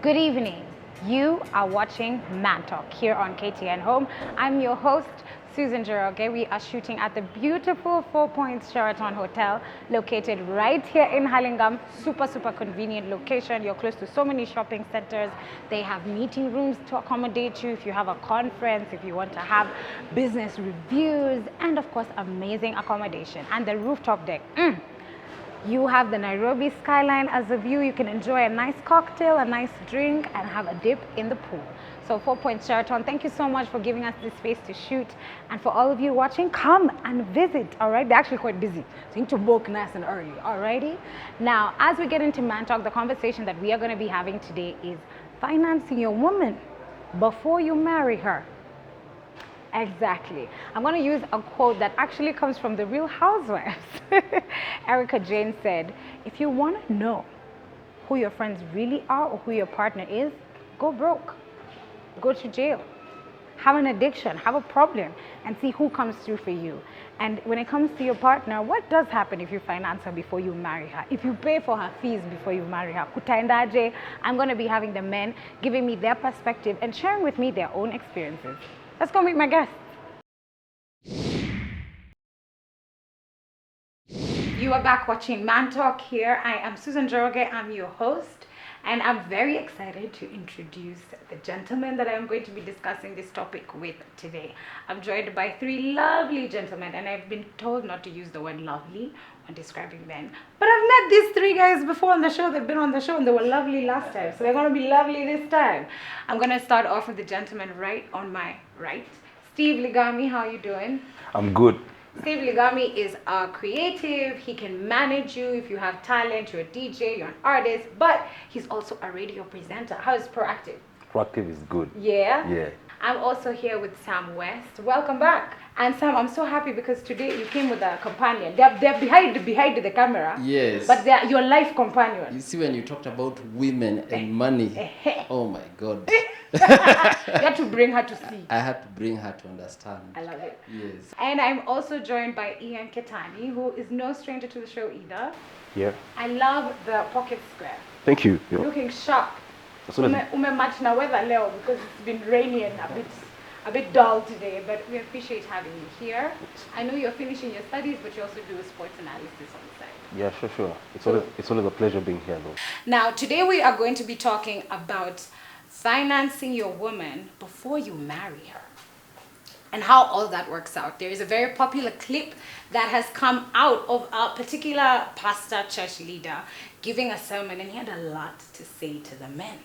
Good evening. You are watching Mantalk here on KTN Home. I'm your host, Susan Jeroge. We are shooting at the beautiful 4 Points Sheraton Hotel located right here in Hurlingham. Super convenient location. You're close to so many shopping centers. They have meeting rooms to accommodate you if you have a conference, if you want to have business reviews, and of course, amazing accommodation. And the rooftop deck. You have the Nairobi skyline as a view. You can enjoy a nice cocktail, a nice drink, and have a dip in the pool. So 4 Points Sheraton, thank you so much for giving us this space to shoot. And for all of you watching, come and visit, all right? They're actually quite busy, so you need to book nice and early, all righty? Now, as we get into Mantalk, the conversation that we are going to be having today is financing your woman before you marry her. Exactly. I'm going to use a quote that actually comes from the Real Housewives. Erica Jane said, if you want to know who your friends really are or who your partner is, go broke, go to jail, have an addiction, have a problem, and see who comes through for you. And when it comes to your partner, what does happen if you finance her before you marry her? If you pay for her fees before you marry her? Kutaendaje? I'm going to be having the men giving me their perspective and sharing with me their own experiences. Let's go meet my guest. You are back watching Mantalk here. I am Susan Jeroge. I'm your host. And I'm very excited to introduce the gentleman that I'm going to be discussing this topic with today. I'm joined by 3 lovely gentlemen, and I've been told not to use the word lovely when describing men. But I've met these 3 guys before on the show. They've been on the show and they were lovely last time. So they're going to be lovely this time. I'm going to start off with the gentleman right on my right. Steve Ligami, how are you doing? I'm good. Steve Ligami is a creative. He can manage you if you have talent. You're a DJ, you're an artist, but he's also a radio presenter. How is Proactive? Proactive is good. Yeah? Yeah. I'm also here with Sam West. Welcome back. And Sam, I'm so happy because today you came with a companion. They're behind the camera. Yes. But they're your life companion. You see, when you talked about women and money, oh my God. You had to bring her to see. I had to bring her to understand. I love it. Yes. And I'm also joined by Ian Ketani, who is no stranger to the show either. Yeah. I love the pocket square. Thank you. Looking sharp. So Match na weather leo because it's been rainy and a bit dull today, but we appreciate having you here. I know you're finishing your studies, but you also do sports analysis on the side. yeah, sure. It's always a pleasure being here, though. Now, today we are going to be talking about financing your woman before you marry her and how all that works out. There is a very popular clip that has come out of a particular pastor, church leader, giving a sermon, and he had a lot to say to the men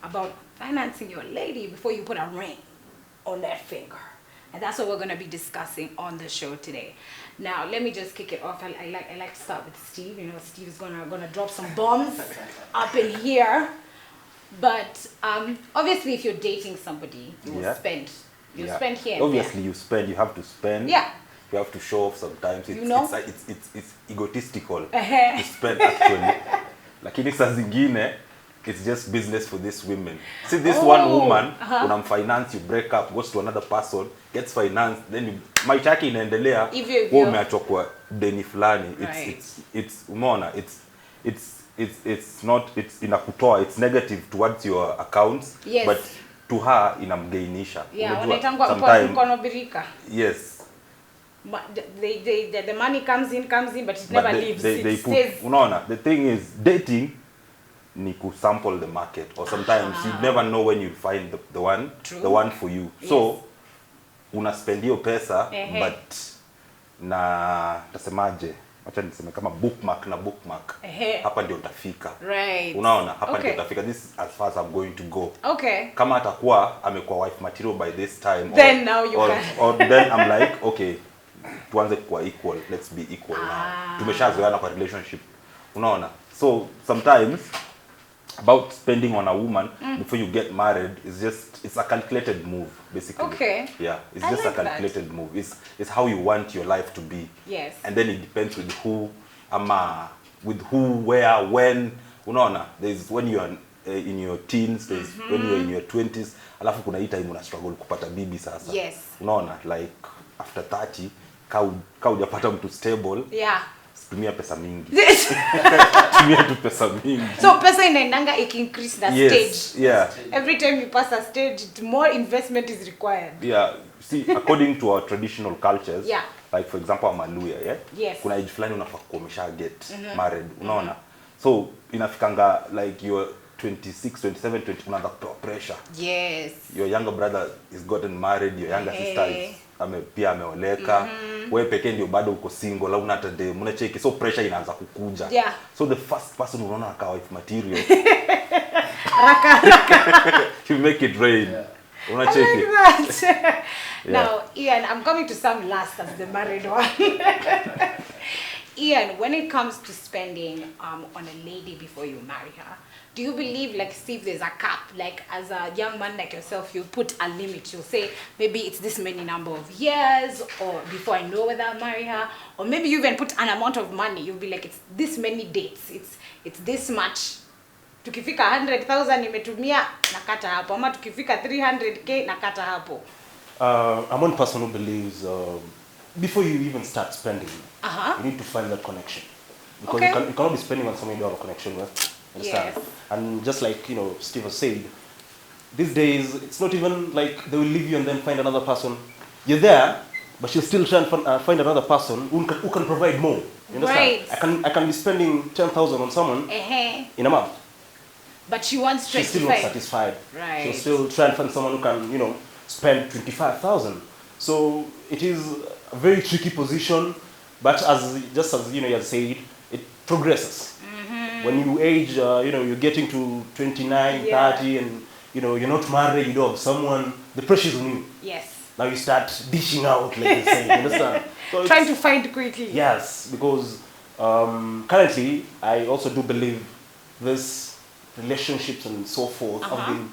about financing your lady before you put a ring on that finger. And that's what we're going to be discussing on the show today. Now, let me just kick it off. I like to start with Steve. You know, Steve's gonna drop some bombs up in here. But obviously, if you're dating somebody, you will spend. You spend here. Obviously, you spend. You have to spend. Yeah. You have to show off sometimes. It's, you know? it's egotistical to spend actually. Lakini saa zingine, it's just business for these women. See, this one woman, when I'm finance, you break up, goes to another person, gets financed, then you, maisha yake inaendelea, wewe umeachwa kwa deni fulani. It's umeona, it's not, it's inakutoa, it's negative towards your accounts, but to her inamgainisha. Yeah, wanaitangwa mkono birika. Yes. The money comes in, but it never leaves. They put, unaona, the thing is, dating ni ku sample the market, or sometimes you never know when you find the one for you. Yes. So una spend hiyo pesa, but na tasemaje, acha niseme kama bookmark, hapa ndio utafika. Right. Unaona, hapa ndio utafika. This is as far as I'm going to go. Okay. Kama atakuwa amekuwa wife material by this time, then now you can. Or then I'm like, okay, tuanze kuwa equal, let's be equal now. Tumeshazoeana kwa relationship. Unaona? So sometimes about spending on a woman before you get married is just, it's a calculated move basically. Okay. Yeah, it's just like a calculated move. It's how you want your life to be. Yes. And then it depends with who, where, when. Unaona, there's when you are in your teens, there's when you're in your 20s, alafu kuna hii time una struggle kupata bibi sasa. Yes. Unaona, like after 30, ka hujapata mtu stable. Yeah. Tumia pesa mingi. tumia tu pesa mingi. So pesa inaendanga increase the Yes, stage. yeah. Every time you pass a stage, more investment is required. Yeah, see, according to our traditional cultures, Yeah. like for example Amaluya, yeah? Yes. Kuna age fulani unafaa kuwa umesha get married, unaona? So inafikanga like you're 26, 27, 20 unaanza kupewa pressure. Yes. Your younger brother is gotten married, your younger sister is pia ameoleka. Wewe pekee ndio bado uko single, au hata de mnacheki, so pressure inaanza kukuja. Yeah. So the first person unaona akawa wife material. Raka. You make it rain. I Unacheki. like that. Yeah. Now, Ian, I'm coming to some last as the married one. Ian, when it comes to spending on a lady before you marry her, do you believe, like, see if there's a cap, like as a young man like yourself, you put a limit, you'll say maybe it's this many number of years, or before I know whether I'll marry her, or maybe you even put an amount of money, you'll be like, it's this many dates, it's this much. Tukifika 100,000 nimetumia nakata hapo, ama tukifika 300k nakata hapo. I'm one person who believes before you even start spending, you need to find that connection. Because you cannot be spending on someone you don't have a connection with. Understand? Yes. And just like, Steve has said, these days, it's not even like they will leave you and then find another person. You're there, but you'll still try and find another person who can provide more. You understand? Right. I can be spending 10,000 on someone in a month. But she wants She's still not satisfied. Right. She'll still try and find someone who can, spend 25,000. So it is a very tricky position, but just as you have said, it progresses. When you age, you're getting to 29, 30, and you're not married, you don't have someone. The pressure is on you. Yes. Now you start dishing out, like they say. You understand? So Trying to find quickly. Yes, because currently I also do believe this relationships and so forth have been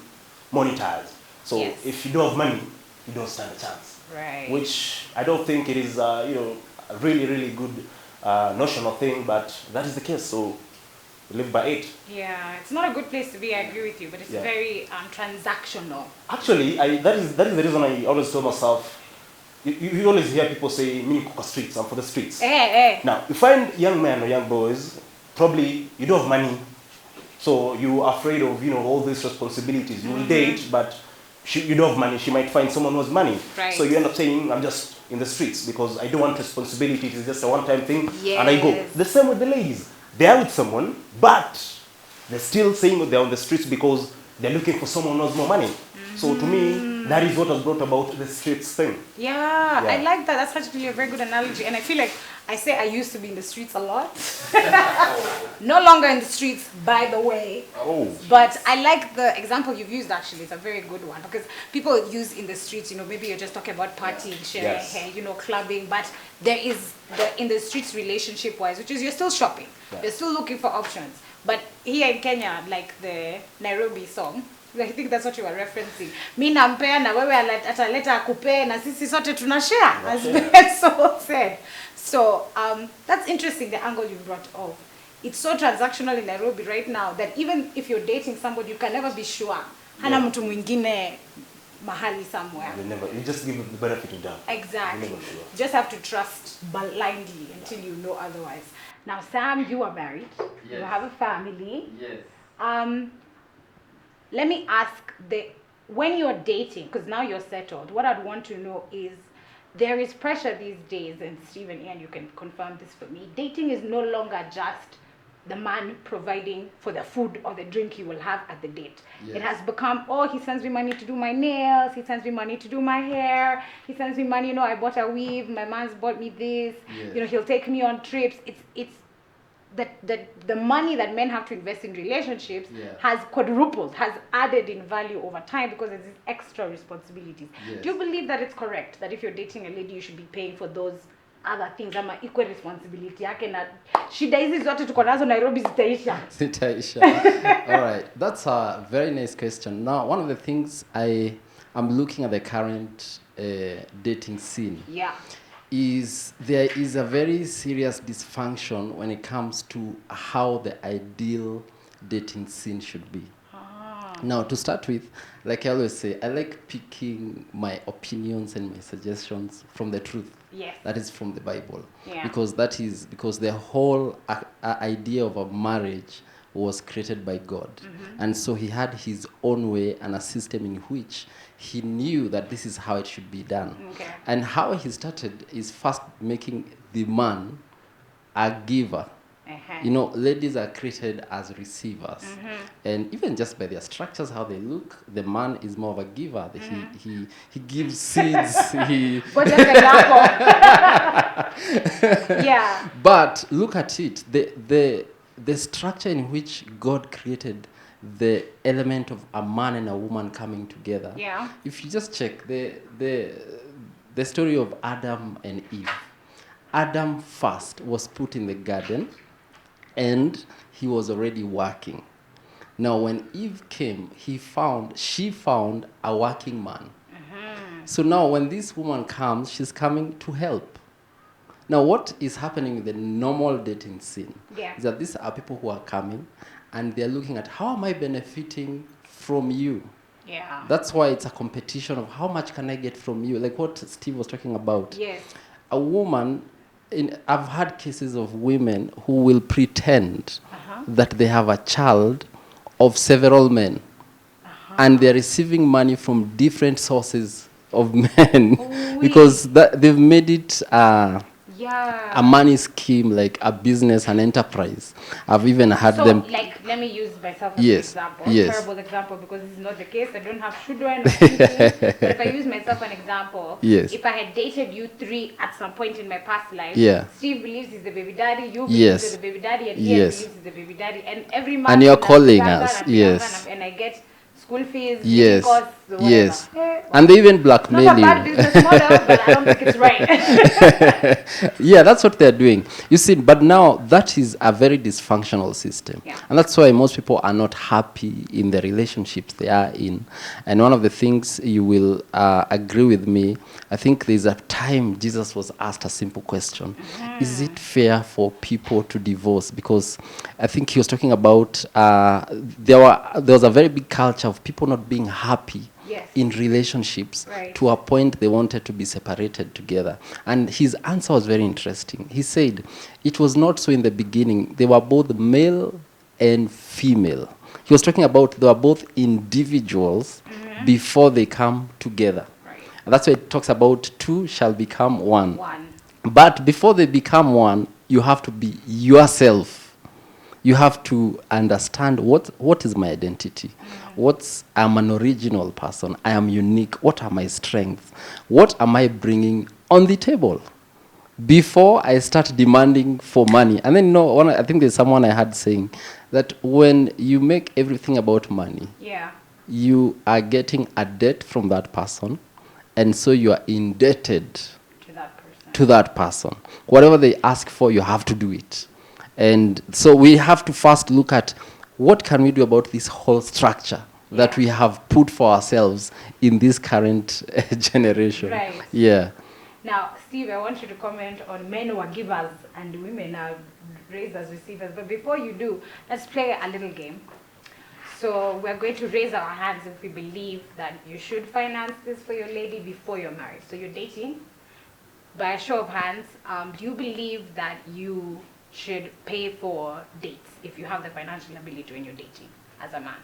monetized. So if you don't have money, you don't stand a chance. Right. Which I don't think it is, a really, really good notional thing, but that is the case. So we live by it. Yeah, it's not a good place to be. I agree with you, but it's very transactional. Actually, that is the reason I always tell myself. You always hear people say, "Mini cook streets. I'm for the streets." Now, you find young men or young boys, probably you don't have money, so you're afraid of all these responsibilities. You will date, but you don't have money. She might find someone who has money, so you end up saying, "I'm just in the streets because I don't want responsibility. It's just a one-time thing, and I go." The same with the ladies. They are with someone, but they're still saying they're on the streets because they're looking for someone who has more money. So to me, that is what has brought about the streets thing. Yeah, I like that. That's actually a very good analogy. And I feel like I say I used to be in the streets a lot. No longer in the streets, by the way. But I like the example you've used, actually. It's a very good one. Because people use in the streets, maybe you're just talking about partying, sharing hair, clubbing. But there is the in the streets relationship-wise, which is you're still shopping. You're still looking for options. But here in Kenya, like the Nairobi song, I think that's what you were referencing. Mi nampea na wewe ataleta akupe na sisi sote tunashare, as Benso said. So that's interesting, the angle you brought off. It's so transactional in Nairobi right now that even if you're dating somebody, you can never be sure. Hana mtu mwingine mahali somewhere. You just give the benefit of doubt. Exactly. You're never sure. Just have to trust blindly until you know otherwise. Now, Sam, you are married. Yes. You have a family. Yes. Let me ask, when you're dating, because now you're settled, what I'd want to know is, there is pressure these days, and Stephen and Ian, you can confirm this for me. Dating is no longer just the man providing for the food or the drink you will have at the date. Yes. It has become, he sends me money to do my nails, he sends me money to do my hair, he sends me money, I bought a weave, my man's bought me this, Yes. He'll take me on trips. It's the money that men have to invest in relationships has quadrupled, has added in value over time because there's these extra responsibilities. Yes. Do you believe that it's correct that if you're dating a lady, you should be paying for those other things, ama equal responsibility yake na shida hizi zote tuko nazo Nairobi zitaisha? Zitaisha. All right, that's a very nice question. Now, one of the things I'm looking at the current dating scene. Is there is a very serious dysfunction when it comes to how the ideal dating scene should be. Now, to start with, like I always say, I like picking my opinions and my suggestions from the truth. Yes. That is from the Bible. Yeah. Because the whole idea of a marriage was created by God. And so he had his own way and a system in which he knew that this is how it should be done. Okay. And how he started is first making the man a giver. You know, ladies are created as receivers. And even just by their structures, how they look, the man is more of a giver. He gives seeds. What an example. Yeah. But look at it. The structure in which God created the element of a man and a woman coming together. Yeah. If you just check the story of Adam and Eve. Adam first was put in the garden, and he was already working. Now, when Eve came, she found a working man. So now, when this woman comes, she's coming to help. Now, what is happening in the normal dating scene is that these are people who are coming, and they're looking at how am I benefiting from you. Yeah. That's why it's a competition of how much can I get from you, like what Steve was talking about. Yes. A woman. I've had cases of women who will pretend that they have a child of several men, and they're receiving money from different sources of men because they've made it a money scheme, like a business, an enterprise. I've even had them. Like, let me use myself as an example. Yes. Terrible example, because this is not the case. I don't have children or anything. But if I use myself an example, if I had dated you three at some point in my past life, Steve believes he's the baby daddy, you believe you're the baby daddy, and he believes he's the baby daddy, and every month, and you're calling us, and I get school fees, costs, whatever. And they even blackmail you. Not a bad business model, but I don't think it's right. Yeah, that's what they're doing. You see, but now that is a very dysfunctional system. And that's why most people are not happy in the relationships they are in. And one of the things you will agree with me, I think there's a time Jesus was asked a simple question. Is it fair for people to divorce? Because I think he was talking about there was a very big culture of people not being happy in relationships to a point they wanted to be separated together. And his answer was very interesting. He said, it was not so in the beginning. They were both male and female. He was talking about they were both individuals before they come together. And that's why it talks about two shall become one. But before they become one, you have to be yourself. You have to understand what is my identity. I'm an original person. I am unique. What are my strengths? What am I bringing on the table? Before I start demanding for money. And then, I think there's someone I had saying that when you make everything about money, you are getting a debt from that person, and so you are indebted to that person. Whatever they ask for, you have to do it. And so we have to first look at what can we do about this whole structure that we have put for ourselves in this current generation. Now, Steve, I want you to comment on men who are givers and women are raised as receivers. But before you do, let's play a little game. So we're going to raise our hands if we believe that you should finance this for your lady before you're married. So you're dating. By a show of hands, do you believe that you should pay for dates if you have the financial ability when you're dating as a man?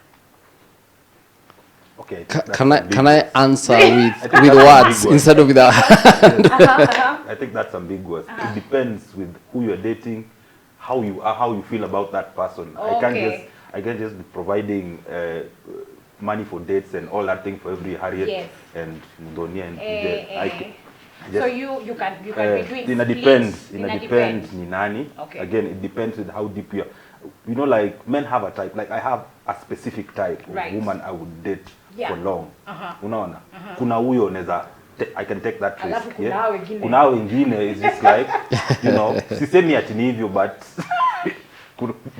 Okay. Can I answer with words instead of with a hand? I think that's ambiguous. It depends with who you're dating, how you feel about that person. I can't just be providing money for dates and all that thing for every Harriet and Mudonia and PJ. So you can be doing depends ni nani. Again, it depends with how deep you are. Like men have a type. Like I have a specific type of woman I would date for long. Unaona? Kuna huyo neza I can take that risk. Kuna wengine is just like sisemi ati ni hivyo but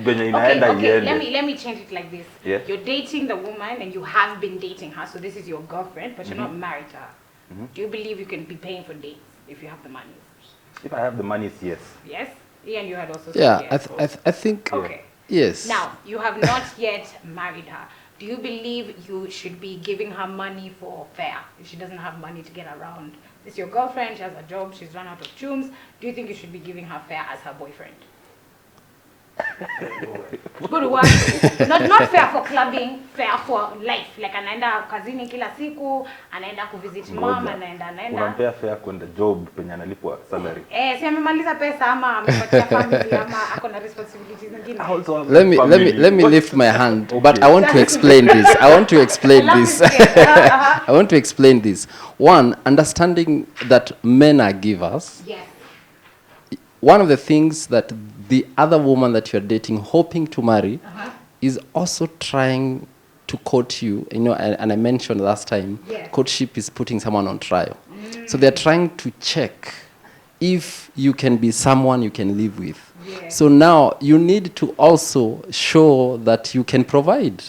let me change it like this. You're dating the woman and you have been dating her, so this is your girlfriend, but you're not married to her. Do you believe you can be paying for dates if you have the money? If I have the money, yes. Yes? Ian, you had also said yes. I think... Okay. Yes. Now, you have not yet married her. do you believe you should be giving her money for fare if she doesn't have money to get around? This is your girlfriend, she has a job, she's run out of chums. Do you think you should be giving her fare as her boyfriend? Good work. Not fair for clubbing, fair for life. Like anaenda kazini kila siku, anaenda kuvisit mom, anaenda. Unampea fair kwenda job penye analipwa salary. Si amemaliza pesa ama amepatia family ama ako na responsibilities zingine. Let me lift my hand, but I want to explain this. I want to explain this. One, understanding that men are givers. Yes. One of the things that the other woman that you're dating, hoping to marry, is also trying to court you. You know, and I mentioned last time, courtship is putting someone on trial. So they're trying to check if you can be someone you can live with. So now you need to also show that you can provide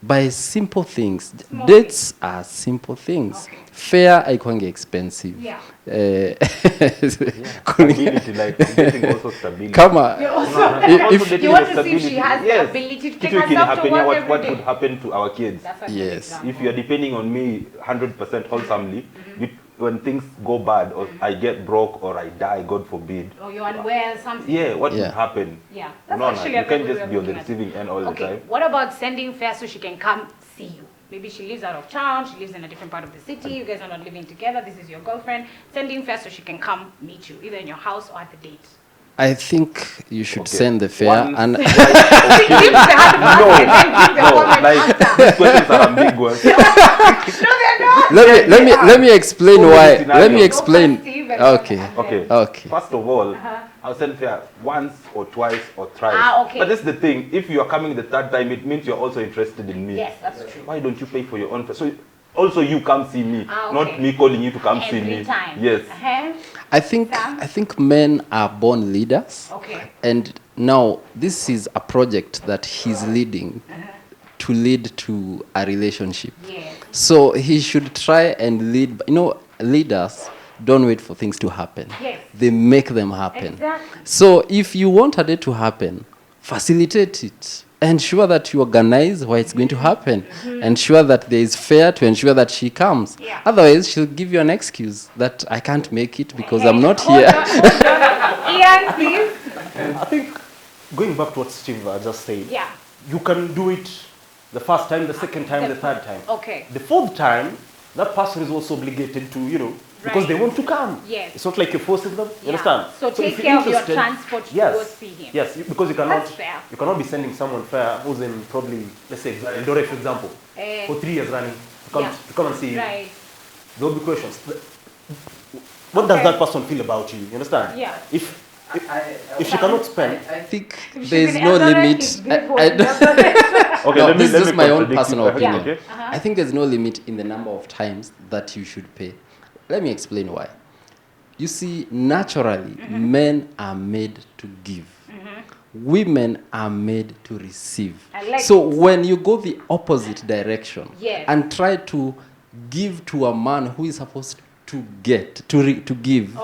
by simple things. Dates are simple things. Fare haikuangi expensive. Stability, like getting also stability. Kama if you want to see if she has the ability to take herself to work every day. What would happen to our kids? Yes. If you are depending on me 100% wholesomely, when things go bad or I get broke or I die, God forbid. Or you're unwell, something. Yeah, what would happen? Yeah. That's actually you can't just be on the receiving end all the time. What about sending fare so she can come see you? Maybe she lives out of town, she lives in a different part of the city, you guys are not living together, this is your girlfriend. Sending fare so she can come meet you, either in your house or at the date. I think you should send the fare and Give the hard part and then give the woman answer. These questions are ambiguous. No, they're not. let me explain why. Let me explain. Okay. First of all, I'll send fare once or twice or thrice. But that's the thing. If you are coming the third time, it means you're also interested in me. Yes, that's true. Why don't you pay for your own fare? So also you come see me, not me calling you to come see me. Every time. Yes. I think men are born leaders. And now this is a project that he's leading to lead to a relationship. So he should try and lead. You know, leaders don't wait for things to happen. They make them happen. So if you want a date to happen, facilitate it. Ensure that you organize why it's going to happen. Ensure that there is fare to ensure that she comes. Otherwise, she'll give you an excuse that I can't make it because I'm not here. Ian, please. I think going back to what Steve just said, you can do it the first time, the second time, the third time. The fourth time, that person is also obligated to, you know, because they want to come. It's not like you're forcing them. You understand? So take care of your transport to go see him. Yes, because you cannot be sending someone fare who's in probably, let's say, Eldoret, for example, for 3 years running to come and see you. There will be questions. What does that person feel about you? You understand? If she cannot spend, I think there is no limit. This is just my own personal opinion. I think there's no limit in the number of times that you should pay. Let me explain why. You see, naturally, men are made to give. Women are made to receive. So when you go the opposite direction and try to give to a man who is supposed to give,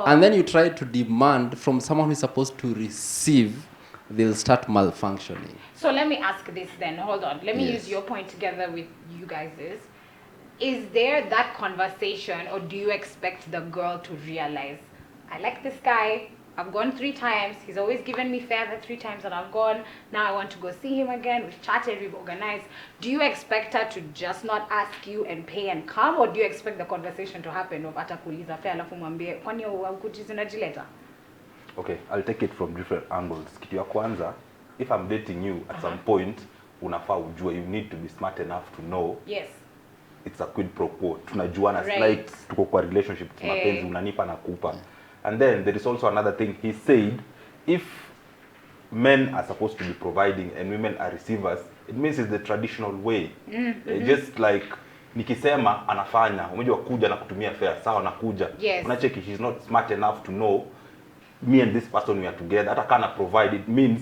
and then you try to demand from someone who is supposed to receive, they'll start malfunctioning. So let me ask this then. Hold on. Let me use your point together with you guys. Is there that conversation, or do you expect the girl to realize, I like this guy, I've gone 3 times, he's always given me fare the 3 times that I've gone, now I want to go see him again, we've chatted, we've organized. Do you expect her to just not ask you and pay and come, or do you expect the conversation to happen of atakuuliza fare alafu mwambie kwani hukuji zinajileta? Okay, I'll take it from different angles. Kitu ya kwanza, if I'm dating you at some point, unafaa ujue, you need to be smart enough to know. It's a quid pro quo. Tunajuana slight, tuko kwa relationship, mapenzi unanipa na kupa. And then there is also another thing. He said, if men are supposed to be providing and women are receivers, it means it's the traditional way. Just like nikisema anafanya, umejua kuja na kutumia fare, sawa nakuja. Unacheki, she's not smart enough to know me and this person we are together. Hata kana provide, it means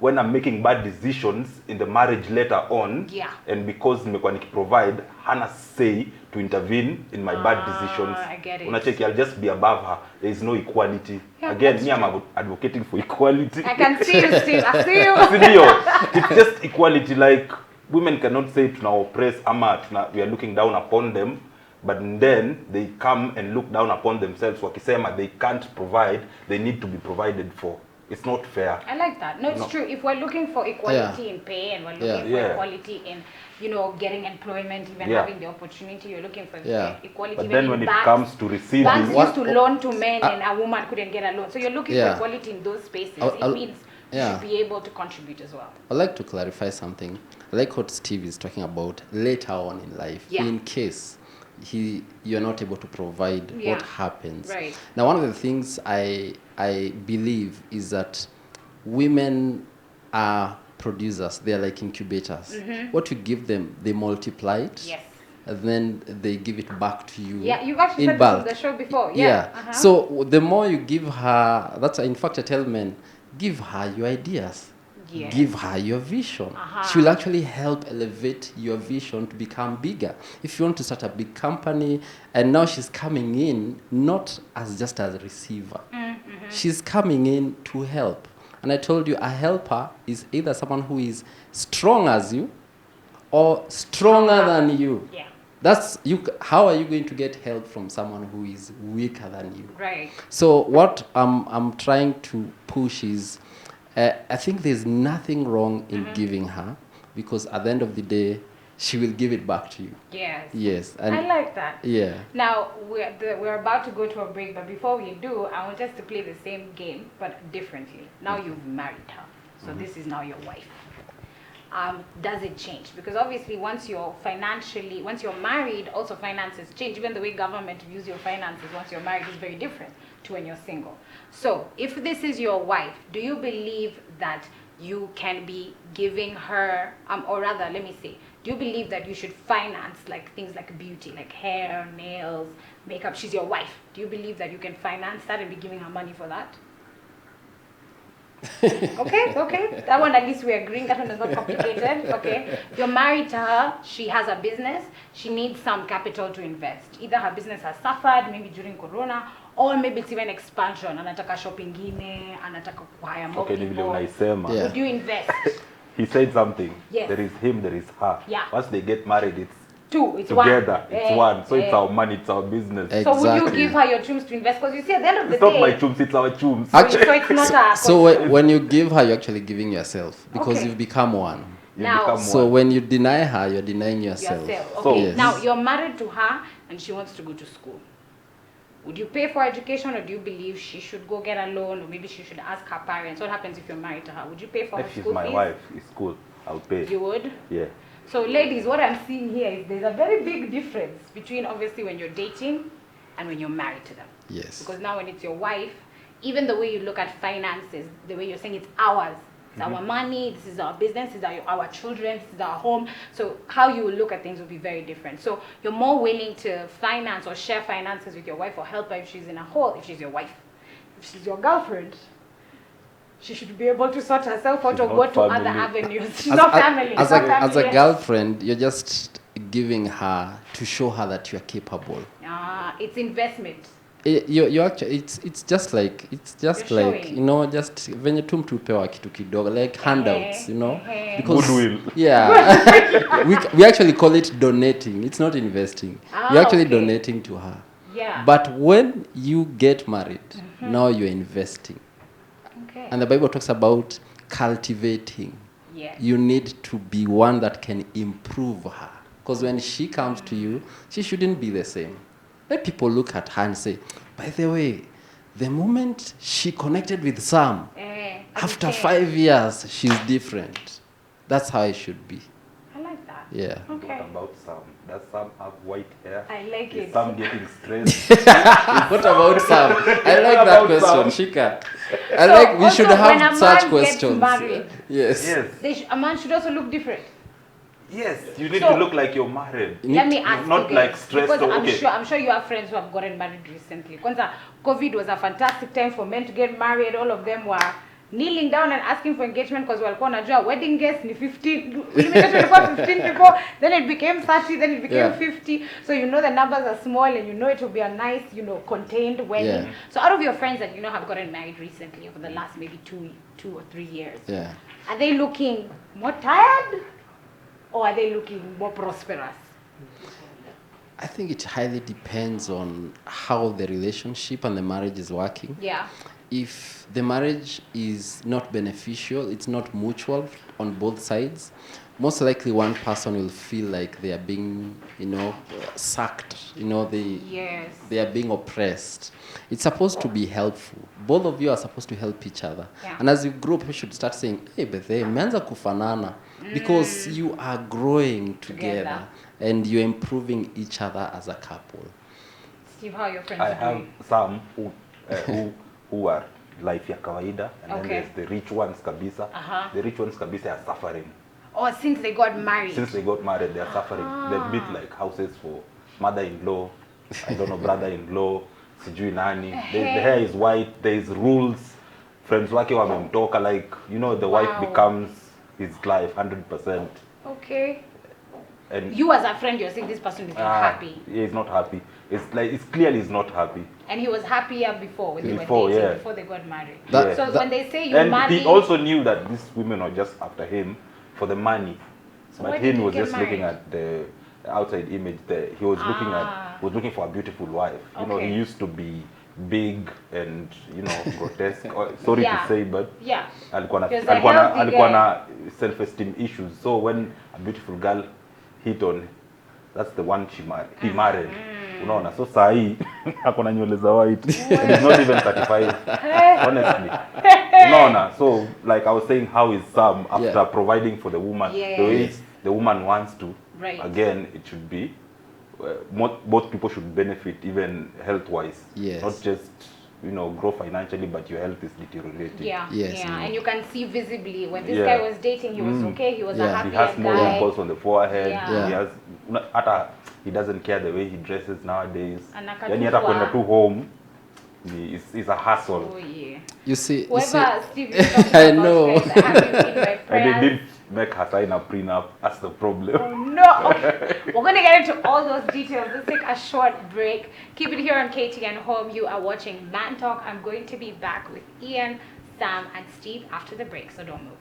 when I'm making bad decisions in the marriage later on, and because nimekuwa nikiprovide, hana say to intervene in my bad decisions. Unacheki, I'll just be above her. There is no equality. Again, me, I'm advocating for equality. I can see you, Steve. I see you. It's just equality. Like, women cannot say tuna oppress ama we are looking down upon them, but then they come and look down upon themselves wakisema they can't provide, they need to be provided for. It's not fair. I like that. No, it's true. If we're looking for equality in pay and we're looking for equality in, getting employment, even having the opportunity, you're looking for equality. But then when it comes to receiving, banks used to loan to men and a woman couldn't get a loan. So you're looking for equality in those spaces. It means you should be able to contribute as well. I'd like to clarify something. I like what Steve is talking about later on in life. In case you're not able to provide, what happens? Right. Now, one of the things I believe is that women are producers. They're like incubators. What you give them, they multiply it. Yes. And then they give it back to you. Yeah, you've actually said this on the show before. Yeah. So the more you give her, that's in fact I tell men, give her your ideas. Yes. Give her your vision. She will actually help elevate your vision to become bigger. If you want to start a big company, and now she's coming in not as just a receiver. She's coming in to help. And I told you, a helper is either someone who is strong as you or stronger than you. Yeah. That's you. How are you going to get help from someone who is weaker than you? Right. So what I'm trying to push is, I think there's nothing wrong in giving her, because at the end of the day, she will give it back to you. Yes. Yes. And I like that. Yeah. Now, we're about to go to a break, but before we do, I want us to play the same game, but differently. Now you've married her, so this is now your wife. Does it change? Because obviously once you're married, also finances change. Even the way government views your finances once you're married is very different to when you're single. So if this is your wife, do you believe that you can be giving her, or rather, let me say, do you believe that you should finance like things like beauty, like hair, nails, makeup? She's your wife. Do you believe that you can finance that and be giving her money for that? Okay. That one at least we're agreeing. That one is not complicated. Okay. You're married to her. She has a business. She needs some capital to invest. Either her business has suffered, maybe during Corona, or maybe it's even expansion. Anataka shopping ingine, anataka kuhire more people. Would you invest? He said something. Yes. There is him, there is her. Yeah. Once they get married, it's two. It's together. One. It's one. So it's our money, it's our business. Exactly. So would you give her your chums to invest? Because you see, at the end of the day, it's not my chums, it's our chums. Actually, so it's not so when you give her, you're actually giving yourself, because you've become one. So when you deny her, you're denying yourself. Okay. So, yes. Now you're married to her and she wants to go to school. Would you pay for education, or do you believe she should go get a loan, or maybe she should ask her parents? What happens if you're married to her? Would you pay for her school fees? If she's my wife, it's cool. I'll pay. You would? Yeah. So ladies, what I'm seeing here is there's a very big difference between obviously when you're dating and when you're married to them. Yes. Because now when it's your wife, even the way you look at finances, the way you're saying it's ours. It's our money, this is our business, this is our children, this is our home. So how you will look at things will be very different. So you're more willing to finance or share finances with your wife or help her if she's in a hole, if she's your wife. If she's your girlfriend, she should be able to sort herself out or go to other avenues. She's not family. As a girlfriend, you're just giving her to show her that you're capable. It's investment. You actually, it's just like just when you tupewa kitu kidogo, like handouts, because goodwill. Yeah. we actually call it donating. It's not investing. You're actually donating to her. Yeah. But when you get married, now you're investing. Okay. And the Bible talks about cultivating. Yes. You need to be one that can improve her, because when she comes to you, she shouldn't be the same. Let people look at her and say, by the way, the moment she connected with Sam, after 5 years, she's different. That's how it should be. I like that. Yeah. Okay. What about Sam? Does Sam have white hair? I like it. Is Sam getting stressed? What about Sam? I like that question, Shika. We should have such questions. Yes. A man should also look different. Yes, you need to look like you're married. Let me ask not you like stressed. Because I'm sure you have friends who have gotten married recently. Kwanza, COVID was a fantastic time for men to get married. All of them were kneeling down and asking for engagement because walikuwa wanajua wedding guests ni 15. Limitation ilikuwa 15 people. Then it became 30. Then it became 50. So the numbers are small, and it will be a nice, contained wedding. Yeah. So out of your friends that have gotten married recently over the last maybe 2 or 3 years, yeah, are they looking more tired? Or are they looking more prosperous? I think it highly depends on how the relationship and the marriage is working. Yeah. If the marriage is not beneficial, it's not mutual on both sides, most likely one person will feel like they are being, sucked, they are being oppressed. It's supposed to be helpful. Both of you are supposed to help each other. Yeah. And as you grow up, you should start saying, hey, Bethe, meanza kufanana. Because you are growing together and you're improving each other as a couple. Steve, how are your friends I have doing? some who are life ya kawaida, and then there's the rich ones kabisa. The rich ones kabisa are suffering. Oh, since they got married? Since they got married, they are suffering. They built like houses for mother-in-law, I don't know, brother-in-law, sijui nani. The hair is white, there is rules. Friends wake wamemtoka, like, the wife becomes his life 100%. Okay. And you as a friend, you're saying this person is not happy. Yeah, he's not happy. It's clearly he's not happy. And he was happier before when they were dating, before they got married. So when they say you marry... he also knew that these women were just after him for the money. So but he was just looking at the outside image there. He was looking for a beautiful wife. He used to be big and grotesque. Sorry to say, but alikuwa na self-esteem issues. So when a beautiful girl hit on, that's the one he married. Unaona, so sahi akona nywele za white and he's not even 35. Honestly. Unaona, so like I was saying, how is Sam after providing for the woman the way the woman wants to? Again, it should be both people should benefit, even health-wise. Not just grow financially, but your health is deteriorating. And you can see visibly when this guy was dating, he was okay, he was a happy guy. He has more wrinkles on the forehead. He doesn't care the way he dresses nowadays. Yani hata kwenda to home is a hassle. Oh yeah. You see, Steve is talking I know. And they did make her sign a prenup. That's the problem. Oh no. Okay. We're going to get into all those details. Let's take a short break. Keep it here on KTN Home. You are watching Man Talk. I'm going to be back with Ian, Sam, and Steve after the break, so don't move.